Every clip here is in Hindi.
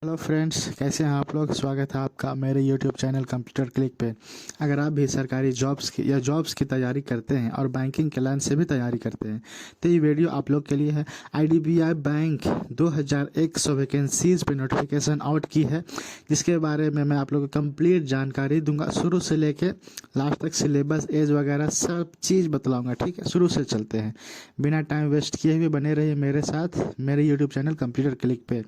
हेलो फ्रेंड्स, कैसे हैं आप लोग। स्वागत है आपका मेरे यूट्यूब चैनल कंप्यूटर क्लिक पे। अगर आप भी सरकारी जॉब्स की तैयारी करते हैं और बैंकिंग के लाइन से भी तैयारी करते हैं तो ये वीडियो आप लोग के लिए है। आईडीबीआई बैंक 2100 वैकेंसीज़ पे नोटिफिकेशन आउट की है, जिसके बारे में मैं आप लोगों को कंप्लीट जानकारी दूंगा। शुरू से लेके लास्ट तक सिलेबस, एज वगैरह सब चीज़ बतलाऊँगा। ठीक है, शुरू से चलते हैं, बिना टाइम वेस्ट किए हुए बने रहिए मेरे साथ मेरे यूट्यूब चैनल कंप्यूटर क्लिक पे।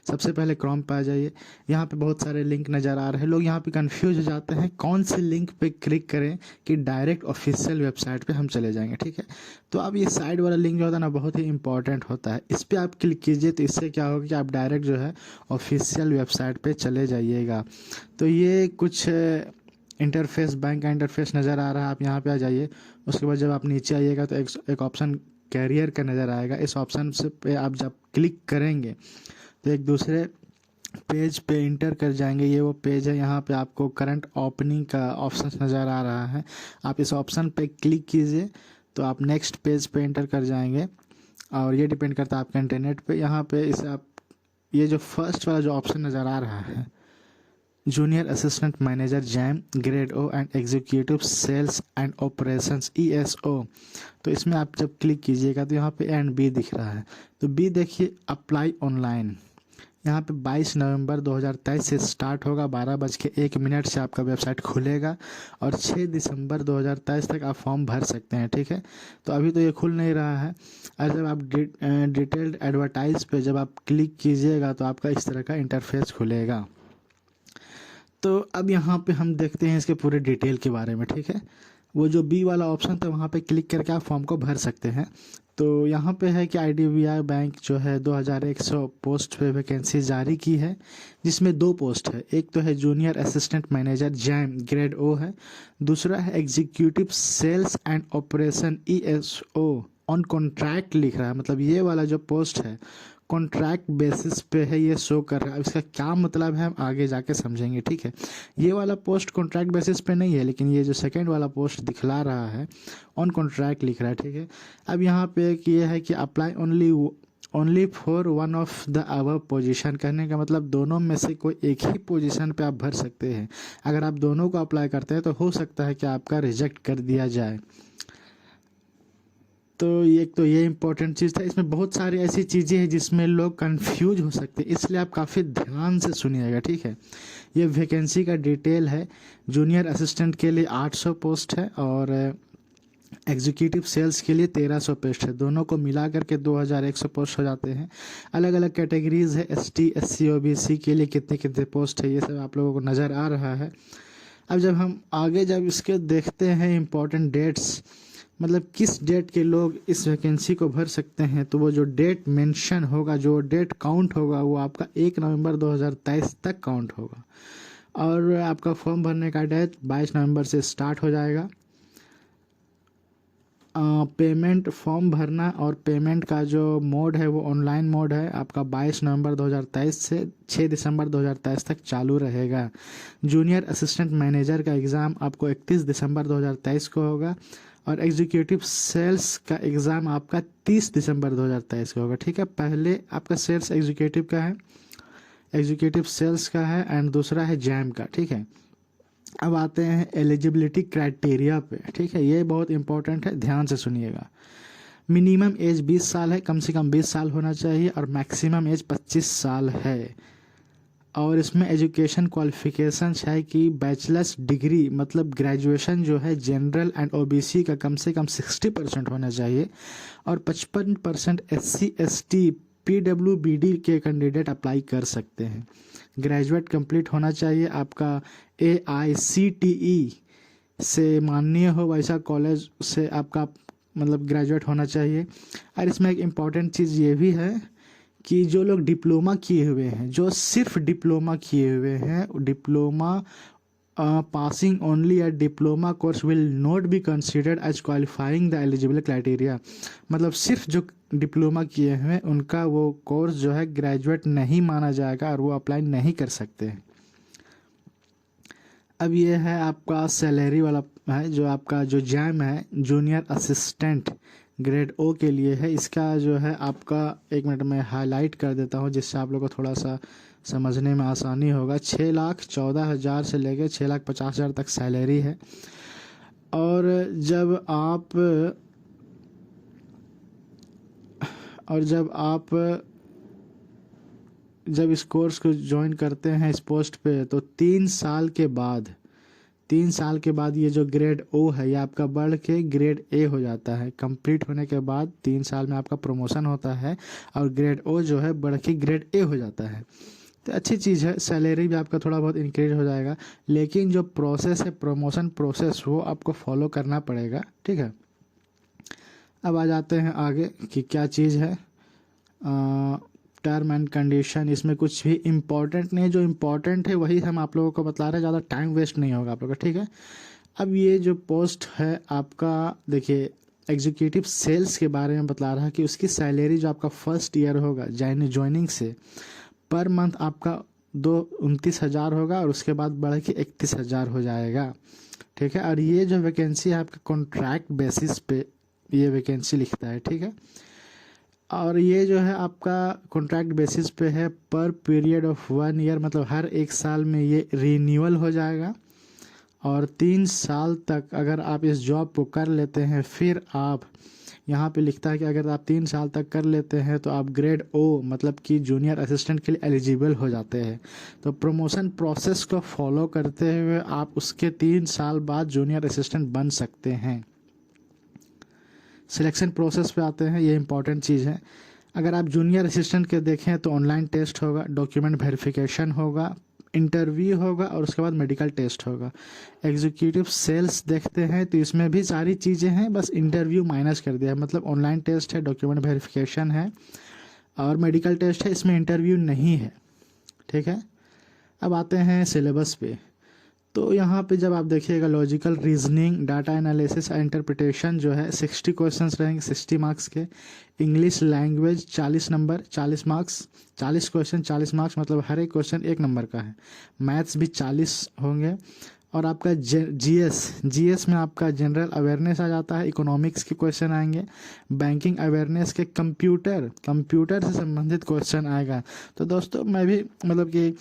सबसे पहले क्रोम पे आ जाइए। यहाँ पे बहुत सारे लिंक नज़र आ रहे हैं। लोग यहाँ पे कंफ्यूज हो जाते हैं कौन से लिंक पे क्लिक करें कि डायरेक्ट ऑफिशियल वेबसाइट पे हम चले जाएंगे। ठीक है, तो अब ये साइड वाला लिंक जो होता है ना, बहुत ही इंपॉर्टेंट होता है। इस पर आप क्लिक कीजिए तो इससे क्या होगा कि आप डायरेक्ट जो है ऑफिशियल वेबसाइट पे चले जाइएगा। तो ये कुछ इंटरफेस, बैंक का इंटरफेस नज़र आ रहा है। आप यहाँ पे आ जाइए। उसके बाद जब आप नीचे आइएगा तो एक ऑप्शन कैरियर का नज़र आएगा। इस ऑप्शन से पे आप जब क्लिक करेंगे तो एक दूसरे पेज पे इंटर कर जाएंगे। ये वो पेज है, यहाँ पे आपको करंट ओपनिंग का ऑप्शन नज़र आ रहा है। आप इस ऑप्शन पे क्लिक कीजिए तो आप नेक्स्ट पेज पे इंटर कर जाएंगे। और ये डिपेंड करता है आपके इंटरनेट पे। यहाँ पे इसे आप, ये जो फर्स्ट वाला जो ऑप्शन नज़र आ रहा है, junior assistant manager jam grade O and executive sales and operations ESO, तो इसमें आप जब क्लिक कीजिएगा तो यहाँ पे एंड बी दिख रहा है। तो बी देखिए, अप्लाई ऑनलाइन। यहाँ पे 22 नवंबर 2023 से स्टार्ट होगा। 12:01 से आपका वेबसाइट खुलेगा और 6 दिसंबर 2023 तक आप फॉर्म भर सकते हैं। ठीक है, तो अभी तो ये खुल नहीं रहा है। और जब आप डिटेल्ड एडवर्टाइज पे जब आप क्लिक कीजिएगा तो आपका इस तरह का इंटरफेस खुलेगा। तो अब यहाँ पे हम देखते हैं इसके पूरे डिटेल के बारे में। ठीक है, वो जो बी वाला ऑप्शन था वहाँ पे क्लिक करके आप फॉर्म को भर सकते हैं। तो यहाँ पे है कि आईडीबीआई बैंक जो है 2100 पोस्ट पे वैकेंसी जारी की है, जिसमें 2 पोस्ट है। एक तो है junior assistant manager jam grade ओ है, दूसरा है executive sales and operation ESO on contract लिख रहा है। मतलब ये वाला जो पोस्ट है कॉन्ट्रैक्ट बेसिस पे है, ये शो कर रहा है। इसका क्या मतलब है हम आगे जाके समझेंगे। ठीक है, ये वाला पोस्ट कॉन्ट्रैक्ट बेसिस पे नहीं है, लेकिन ये जो सेकंड वाला पोस्ट दिखला रहा है ऑन कॉन्ट्रैक्ट लिख रहा है। ठीक है, अब यहाँ पे एक ये है कि apply only for one of the above position. कहने का मतलब दोनों में से कोई एक ही पोजीशन पे आप भर सकते हैं। अगर आप दोनों को अप्लाई करते हैं तो हो सकता है कि आपका रिजेक्ट कर दिया जाए। तो ये इम्पोर्टेंट चीज़ था। इसमें बहुत सारी ऐसी चीज़ें हैं जिसमें लोग कंफ्यूज हो सकते हैं, इसलिए आप काफ़ी ध्यान से सुनिएगा। ठीक है, ये वैकेंसी का डिटेल है। जूनियर असिस्टेंट के लिए 800 पोस्ट है और एग्जीक्यूटिव सेल्स के लिए 1300 पोस्ट है। दोनों को मिला करके 2100 पोस्ट हो जाते हैं। अलग अलग कैटेगरीज है, ST SC OBC के लिए कितने कितने पोस्ट है, ये सब आप लोगों को नज़र आ रहा है। अब जब हम आगे जब इसके देखते हैं इम्पोर्टेंट डेट्स, मतलब किस डेट के लोग इस वैकेंसी को भर सकते हैं, तो वो जो डेट मेंशन होगा, जो डेट काउंट होगा, वो आपका 1 नवंबर 2023 तक काउंट होगा। और आपका फॉर्म भरने का डेट 22 नवंबर से स्टार्ट हो जाएगा। पेमेंट, फॉर्म भरना और पेमेंट का जो मोड है वो ऑनलाइन मोड है। आपका 22 नवंबर 2023 से 6 दिसंबर 2023 तक चालू रहेगा। जूनियर असिस्टेंट मैनेजर का एग्ज़ाम आपको 31 दिसंबर 2023 को होगा और एग्जीक्यूटिव सेल्स का एग्ज़ाम आपका 30 दिसंबर 2023 को होगा। ठीक है, पहले आपका सेल्स एग्जीक्यूटिव का है, एग्जीक्यूटिव सेल्स का है एंड दूसरा है जैम का। ठीक है, अब आते हैं एलिजिबिलिटी क्राइटेरिया पे। ठीक है, ये बहुत इंपॉर्टेंट है, ध्यान से सुनिएगा। मिनिमम एज 20 साल है, कम से कम 20 साल होना चाहिए और मैक्सिमम एज 25 साल है। और इसमें एजुकेशन क्वालिफिकेशन है कि बैचलर्स डिग्री, मतलब ग्रेजुएशन जो है जनरल एंड OBC का कम से कम 60% होना चाहिए और 55% SC ST PWBD के कैंडिडेट अप्लाई कर सकते हैं। ग्रेजुएट कंप्लीट होना चाहिए आपका, AICTE से माननीय हो वैसा कॉलेज से आपका मतलब ग्रेजुएट होना चाहिए। और इसमें एक इम्पॉर्टेंट चीज़ ये भी है कि जो लोग डिप्लोमा किए हुए हैं, जो सिर्फ डिप्लोमा किए हुए हैं, diploma passing only at diploma course will not be considered as qualifying the eligible criteria. मतलब सिर्फ जो डिप्लोमा किए हुए हैं उनका वो कोर्स जो है ग्रेजुएट नहीं माना जाएगा और वो अप्लाई नहीं कर सकते हैं। अब ये है आपका सैलरी वाला है, जो आपका जो जैम है जूनियर असिस्टेंट ग्रेड O के लिए है। इसका जो है आपका, 1 मिनट में हाईलाइट कर देता हूँ जिससे आप लोग को थोड़ा सा समझने में आसानी होगा। 6,14,000 से लेकर 6,50,000 तक सैलरी है। और जब इस कोर्स को ज्वाइन करते हैं इस पोस्ट पे, तो 3 साल के बाद ये जो ग्रेड ओ है ये आपका बढ़ के ग्रेड ए हो जाता है। कंप्लीट होने के बाद 3 साल में आपका प्रमोशन होता है और ग्रेड ओ जो है बढ़ के ग्रेड ए हो जाता है। तो अच्छी चीज़ है, सैलरी भी आपका थोड़ा बहुत इंक्रीज हो जाएगा। लेकिन जो प्रोसेस है प्रमोशन प्रोसेस वो आपको फॉलो करना पड़ेगा, ठीक है। अब आ जाते हैं आगे कि क्या चीज़ है टर्म एंड कंडीशन। इसमें कुछ भी इम्पोर्टेंट नहीं है, जो इम्पोर्टेंट है वही हम आप लोगों को बता रहे हैं, ज़्यादा टाइम वेस्ट नहीं होगा आप लोगों का, ठीक है। अब ये जो पोस्ट है आपका, देखिए एग्जीक्यूटिव सेल्स के बारे में बता रहा है कि उसकी सैलरी जो आपका फर्स्ट ईयर होगा ज्वाइनिंग से पर मंथ आपका 29,000 होगा और उसके बाद बढ़ के 31,000 हो जाएगा, ठीक है। और ये जो वैकेंसी है आपका कॉन्ट्रैक्ट बेसिस पे ये वैकेंसी लिखता है, ठीक है। और ये जो है आपका कॉन्ट्रैक्ट बेसिस पे है पर पीरियड ऑफ 1 ईयर, मतलब हर 1 साल में ये रीन्यूअल हो जाएगा। और 3 साल तक अगर आप इस जॉब को कर लेते हैं, फिर आप यहाँ पे लिखता है कि अगर आप 3 साल तक कर लेते हैं तो आप ग्रेड ओ मतलब कि जूनियर असिस्टेंट के लिए एलिजिबल हो जाते हैं। तो प्रमोशन प्रोसेस को फॉलो करते हुए आप उसके 3 साल बाद जूनियर असिस्टेंट बन सकते हैं। सिलेक्शन प्रोसेस पे आते हैं, ये इंपॉर्टेंट चीज़ है। अगर आप जूनियर असिस्टेंट के देखें तो ऑनलाइन टेस्ट होगा, डॉक्यूमेंट वेरिफिकेशन होगा, इंटरव्यू होगा और उसके बाद मेडिकल टेस्ट होगा। एग्जीक्यूटिव सेल्स देखते हैं तो इसमें भी सारी चीज़ें हैं, बस इंटरव्यू माइनस कर दिया है। मतलब ऑनलाइन टेस्ट है, डॉक्यूमेंट वेरिफिकेशन है और मेडिकल टेस्ट है, इसमें इंटरव्यू नहीं है, ठीक है। अब आते हैं सिलेबस पे। तो यहाँ पे जब आप देखिएगा लॉजिकल रीजनिंग, डाटा एनालिसिस और इंटरप्रिटेशन जो है 60 क्वेश्चंस रहेंगे 60 मार्क्स के। English language 40 number 40 marks, 40 question 40 marks, मतलब हर एक क्वेश्चन 1 नंबर का है। मैथ्स भी 40 होंगे। और आपका जीएस में आपका जनरल अवेयरनेस आ जाता है, इकोनॉमिक्स के क्वेश्चन आएंगे, बैंकिंग अवेयरनेस के, कंप्यूटर से संबंधित क्वेश्चन आएगा। तो दोस्तों मैं भी मतलब कि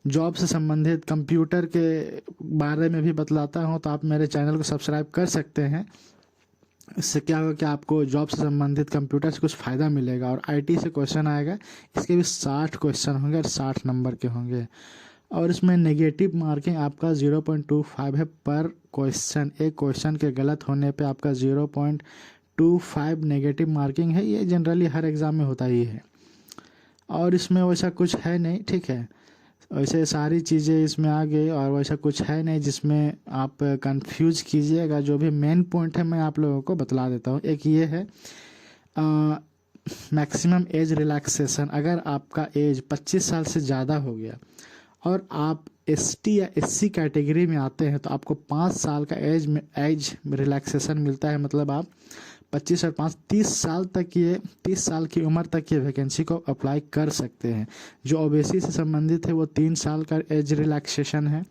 जॉब से संबंधित कंप्यूटर के बारे में भी बतलाता हूँ, तो आप मेरे चैनल को सब्सक्राइब कर सकते हैं। इससे क्या होगा कि आपको जॉब से संबंधित कंप्यूटर से कुछ फ़ायदा मिलेगा। और आईटी से क्वेश्चन आएगा, इसके भी 60 क्वेश्चन होंगे और 60 नंबर के होंगे। और इसमें नेगेटिव मार्किंग आपका 0.25 है पर क्वेश्चन। एक क्वेश्चन के गलत होने पे आपका 0.25 नेगेटिव मार्किंग है। ये जनरली हर एग्ज़ाम में होता ही है और इसमें वैसा कुछ है नहीं, ठीक है। वैसे सारी चीज़ें इसमें आ गई और वैसा कुछ है नहीं जिसमें आप कंफ्यूज कीजिएगा। जो भी मेन पॉइंट है मैं आप लोगों को बतला देता हूँ। एक ये है मैक्सिमम एज रिलैक्सेशन। अगर आपका एज 25 साल से ज़्यादा हो गया और आप एसटी या एससी कैटेगरी में आते हैं तो आपको 5 साल का एज रिलैक्सेशन मिलता है। मतलब आप 25 और 5 30 साल की उम्र तक ये वैकेंसी को अप्लाई कर सकते हैं। जो ओबीसी से संबंधित है वो 3 साल का एज रिलैक्सेशन है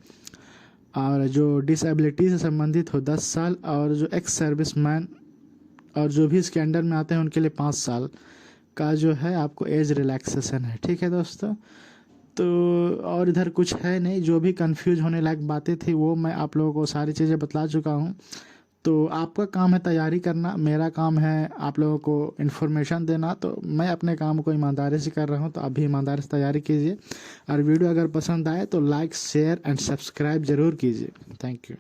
और जो डिसेबिलिटी से संबंधित हो 10 साल और जो एक्स सर्विसमैन और जो भी इसके अंडर में आते हैं उनके लिए 5 साल का जो है आपको एज रिलैक्सेशन है, ठीक है दोस्तों। तो और इधर कुछ है नहीं। जो भी कंफ्यूज होने लायक बातें थी वो मैं आप लोगों को सारी चीज़ें बतला चुका हूँ। तो आपका काम है तैयारी करना, मेरा काम है आप लोगों को इन्फॉर्मेशन देना। तो मैं अपने काम को ईमानदारी से कर रहा हूँ, तो आप भी ईमानदारी से तैयारी कीजिए। और वीडियो अगर पसंद आए तो लाइक शेयर एंड सब्सक्राइब ज़रूर कीजिए। Thank you.